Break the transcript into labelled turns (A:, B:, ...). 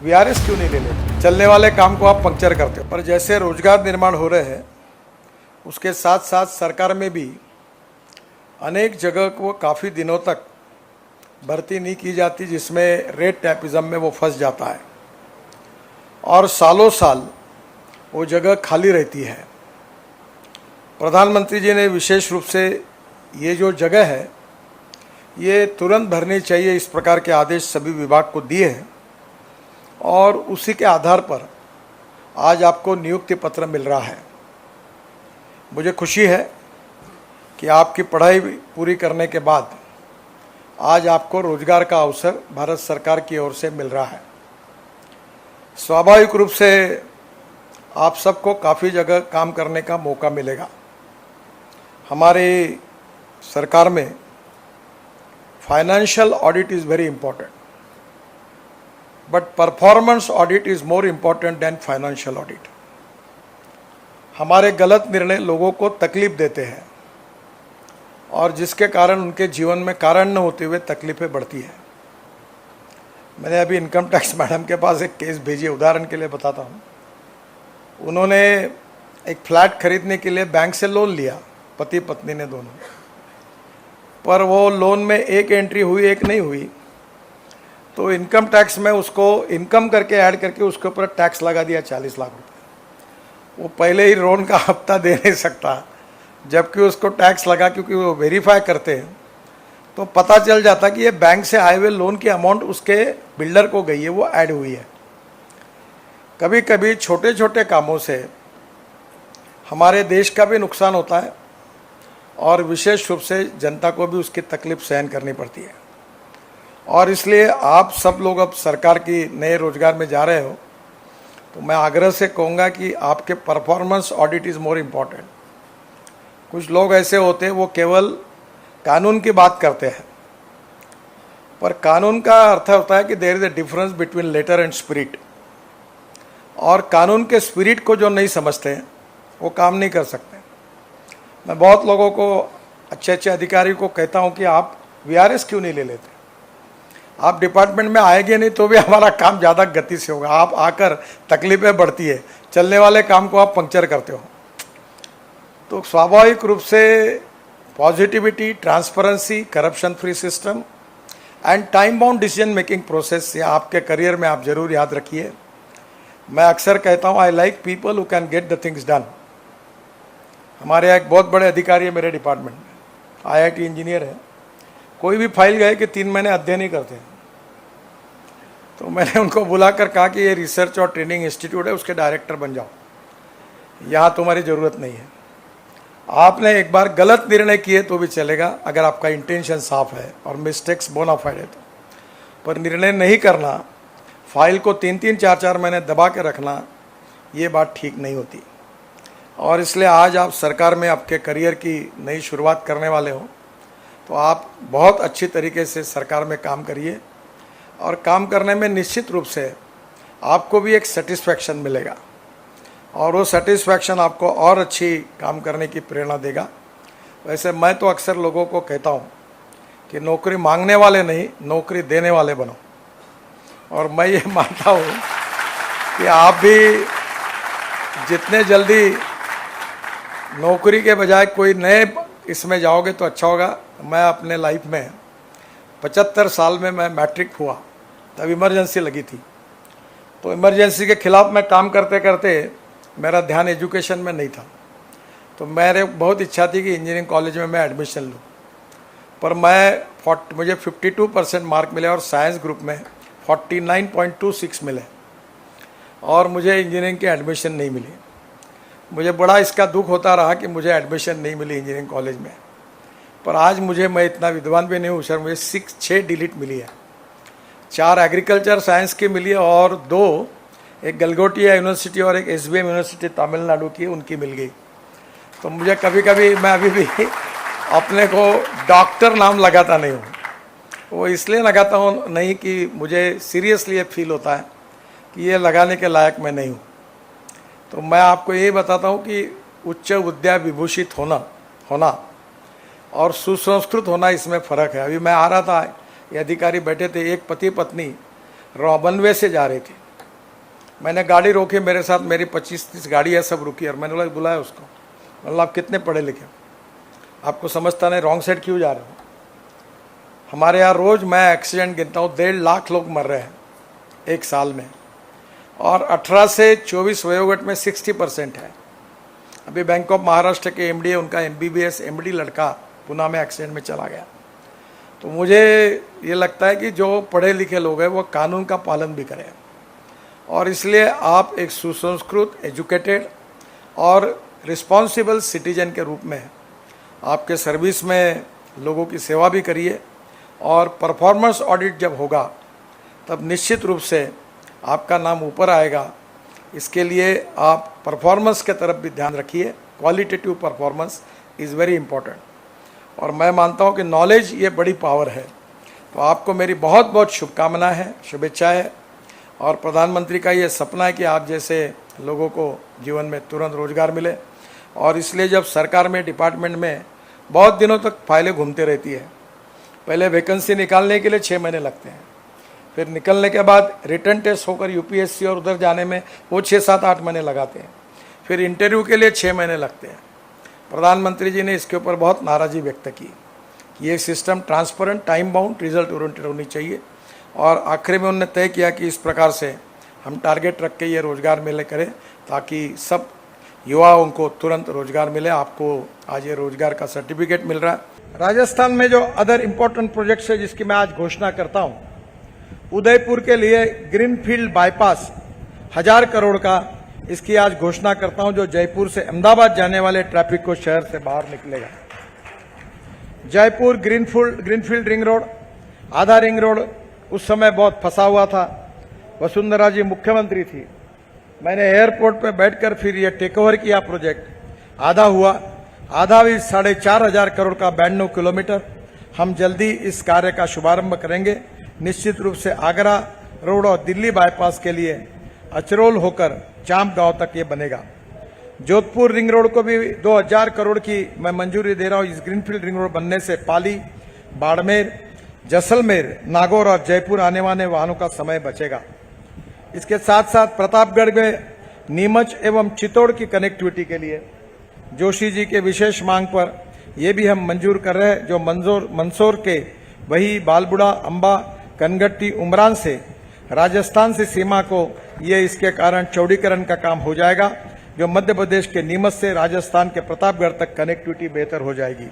A: VRS क्यों नहीं ले लेते? चलने वाले काम को आप पंक्चर करते हो। पर जैसे रोजगार निर्माण हो रहे हैं उसके साथ साथ सरकार में भी अनेक जगह को काफ़ी दिनों तक भर्ती नहीं की जाती, जिसमें रेट टैपिज्म में वो फंस जाता है और सालों साल वो जगह खाली रहती है। प्रधानमंत्री जी ने विशेष रूप से ये जो जगह है ये तुरंत भरनी चाहिए, इस प्रकार के आदेश सभी विभाग को दिए हैं और उसी के आधार पर आज आपको नियुक्ति पत्र मिल रहा है। मुझे खुशी है कि आपकी पढ़ाई पूरी करने के बाद आज आपको रोजगार का अवसर भारत सरकार की ओर से मिल रहा है। स्वाभाविक रूप से आप सबको काफ़ी जगह काम करने का मौका मिलेगा। हमारी सरकार में financial audit is very important, but performance audit is more important than financial audit. हमारे गलत निर्णय लोगों को तकलीफ देते हैं और जिसके कारण उनके जीवन में कारण न होते हुए तकलीफें बढ़ती हैं। मैंने अभी इनकम टैक्स मैडम के पास एक केस भेजी, उदाहरण के लिए बताता हूँ। उन्होंने एक फ्लैट खरीदने के लिए बैंक से लोन लिया, पति पत्नी ने दोनों, पर वो लोन में एक एंट्री हुई एक नहीं हुई, तो इनकम टैक्स में उसको इनकम करके ऐड करके उसके ऊपर टैक्स लगा दिया 40 लाख रुपए। वो पहले ही लोन का हफ्ता दे नहीं सकता, जबकि उसको टैक्स लगा, क्योंकि वो वेरीफाई करते हैं तो पता चल जाता कि ये बैंक से आए हुए लोन की अमाउंट उसके बिल्डर को गई है, वो ऐड हुई है। कभी कभी छोटे छोटे कामों से हमारे देश का भी नुकसान होता है और विशेष रूप से जनता को भी उसकी तकलीफ सहन करनी पड़ती है। और इसलिए आप सब लोग अब सरकार की नए रोजगार में जा रहे हो तो मैं आग्रह से कहूँगा कि आपके performance audit is more important. कुछ लोग ऐसे होते हैं वो केवल कानून की बात करते हैं, पर कानून का अर्थ होता है कि there is a difference between letter and spirit, और कानून के स्पिरिट को जो नहीं समझते हैं वो काम नहीं कर सकते। मैं बहुत लोगों को, अच्छे अच्छे अधिकारी को कहता हूं कि आप वीआरएस क्यों नहीं ले लेते? आप डिपार्टमेंट में आएंगे नहीं तो भी हमारा काम ज़्यादा गति से होगा। आप आकर तकलीफें बढ़ती है, चलने वाले काम को आप पंक्चर करते हो। तो स्वाभाविक रूप से positivity, transparency, corruption free system and time bound decision making process, ये आपके करियर में आप जरूर याद रखिए। मैं अक्सर कहता हूँ I like people who can get the things done. हमारे यहाँ एक बहुत बड़े अधिकारी है मेरे डिपार्टमेंट में, आईआईटी इंजीनियर है। कोई भी फाइल गए कि 3 महीने अध्ययन नहीं करते, तो मैंने उनको बुलाकर कहा कि ये रिसर्च और ट्रेनिंग इंस्टीट्यूट है, उसके डायरेक्टर बन जाओ, यहाँ तुम्हारी ज़रूरत नहीं है। आपने एक बार गलत निर्णय किए तो भी चलेगा अगर आपका इंटेंशन साफ है और मिस्टेक्स बोनाफाइड है तो, पर निर्णय नहीं करना, फाइल को 3-3, 4-4 महीने दबा के रखना, ये बात ठीक नहीं होती। और इसलिए आज आप सरकार में आपके करियर की नई शुरुआत करने वाले हो तो आप बहुत अच्छी तरीके से सरकार में काम करिए और काम करने में निश्चित रूप से आपको भी एक सेटिस्फैक्शन मिलेगा और वो सेटिस्फैक्शन आपको और अच्छी काम करने की प्रेरणा देगा। वैसे मैं तो अक्सर लोगों को कहता हूँ कि नौकरी मांगने वाले नहीं, नौकरी देने वाले बनो। और मैं ये मानता हूँ कि आप भी जितने जल्दी नौकरी के बजाय कोई नए इसमें जाओगे तो अच्छा होगा। मैं अपने लाइफ में 75 साल में मैं मैट्रिक हुआ, तब इमरजेंसी लगी थी, तो इमरजेंसी के खिलाफ मैं काम करते करते मेरा ध्यान एजुकेशन में नहीं था, तो मेरे बहुत इच्छा थी कि इंजीनियरिंग कॉलेज में मैं एडमिशन लूँ, पर मुझे 52% मार्क मिले और साइंस ग्रुप में 49.26 मिले और मुझे इंजीनियरिंग की एडमिशन नहीं मिली। मुझे बड़ा इसका दुख होता रहा कि मुझे एडमिशन नहीं मिली इंजीनियरिंग कॉलेज में, पर आज मैं इतना विद्वान भी नहीं हूँ सर, मुझे 6 डिलीट मिली है। 4 एग्रीकल्चर साइंस की मिली है और 2 एक गलगोटिया यूनिवर्सिटी और एक एसबीएम यूनिवर्सिटी तमिलनाडु की, उनकी मिल गई। तो मुझे कभी कभी, मैं अभी भी अपने को डॉक्टर नाम लगाता नहीं हूँ, वो इसलिए लगाता हूँ नहीं कि मुझे सीरियसली ये फील होता है कि ये लगाने के लायक मैं नहीं हूँ। तो मैं आपको ये बताता हूँ कि उच्च विद्या विभूषित होना और सुसंस्कृत होना, इसमें फ़र्क है। अभी मैं आ रहा था, ये अधिकारी बैठे थे, एक पति पत्नी रॉबनवे से जा रहे थे, मैंने गाड़ी रोकी, मेरे साथ मेरी 25-30 गाड़ी है, सब रुकी और मैंने बुलाया उसको, मतलब आप कितने पढ़े लिखे, आपको समझता नहीं, रॉन्ग साइड क्यों जा रहे हो? हमारे यहाँ रोज मैं एक्सीडेंट गिनता हूँ, 1.5 लाख लोग मर रहे हैं एक साल में, और 18 से 24 वयोगट में 60% है। अभी बैंक ऑफ महाराष्ट्र के एमडी है, उनका MBBS MD लड़का पुणे में एक्सीडेंट में चला गया। तो मुझे ये लगता है कि जो पढ़े लिखे लोग हैं वो कानून का पालन भी करें, और इसलिए आप एक सुसंस्कृत, एजुकेटेड और रिस्पॉन्सिबल सिटीजन के रूप में आपके सर्विस में लोगों की सेवा भी करिए, और परफॉर्मेंस ऑडिट जब होगा तब निश्चित रूप से आपका नाम ऊपर आएगा। इसके लिए आप परफॉर्मेंस के तरफ भी ध्यान रखिए, qualitative performance is very important, और मैं मानता हूँ कि नॉलेज ये बड़ी पावर है। तो आपको मेरी बहुत बहुत शुभकामनाएं हैं, शुभेच्छाएं हैं, और प्रधानमंत्री का ये सपना है कि आप जैसे लोगों को जीवन में तुरंत रोजगार मिले, और इसलिए जब सरकार में डिपार्टमेंट में बहुत दिनों तक फाइलें घूमते रहती है, पहले वैकेंसी निकालने के लिए 6 महीने लगते हैं, फिर निकलने के बाद रिटर्न टेस्ट होकर UPSC और उधर जाने में वो 6-7-8 महीने लगाते हैं, फिर इंटरव्यू के लिए 6 महीने लगते हैं। प्रधानमंत्री जी ने इसके ऊपर बहुत नाराज़गी व्यक्त की कि ये system transparent, time bound, result oriented होनी चाहिए, और आखिर में उन्होंने तय किया कि इस प्रकार से हम टारगेट रख के ये रोजगार मेले करें ताकि सब युवाओं को तुरंत रोजगार मिले। आपको आज ये रोजगार का सर्टिफिकेट मिल रहा है। राजस्थान में जो अदर इम्पोर्टेंट प्रोजेक्ट्स है जिसकी मैं आज घोषणा करता हूँ, उदयपुर के लिए ग्रीनफील्ड बाईपास 1000 करोड़ का, इसकी आज घोषणा करता हूं, जो जयपुर से अहमदाबाद जाने वाले ट्रैफिक को शहर से बाहर निकलेगा। जयपुर ग्रीनफील्ड रिंग रोड, आधा रिंग रोड उस समय बहुत फंसा हुआ था, वसुंधरा जी मुख्यमंत्री थी, मैंने एयरपोर्ट पे बैठकर फिर ये टेक ओवर किया प्रोजेक्ट, आधा हुआ, आधा भी 4,500 करोड़ का 92 किलोमीटर। हम जल्दी इस कार्य का शुभारंभ करेंगे। निश्चित रूप से आगरा रोड और दिल्ली बाईपास के लिए अचरोल होकर चांप गांव तक ये बनेगा। जोधपुर रिंग रोड को भी 2000 करोड़ की मैं मंजूरी दे रहा हूं। इस ग्रीनफील्ड रिंग रोड बनने से पाली, बाड़मेर, जैसलमेर, नागौर और जयपुर आने वाले वाहनों का समय बचेगा। इसके साथ साथ प्रतापगढ़ में नीमच एवं चित्तौड़ की कनेक्टिविटी के लिए जोशी जी के विशेष मांग पर यह भी हम मंजूर कर रहे हैं, जो मंदसौर के वही बालबुड़ा, अंबा, कनगट्टी, उमरान से राजस्थान से सीमा को ये इसके कारण चौड़ीकरण का काम हो जाएगा, जो मध्य प्रदेश के नीमच से राजस्थान के प्रतापगढ़ तक कनेक्टिविटी बेहतर हो जाएगी।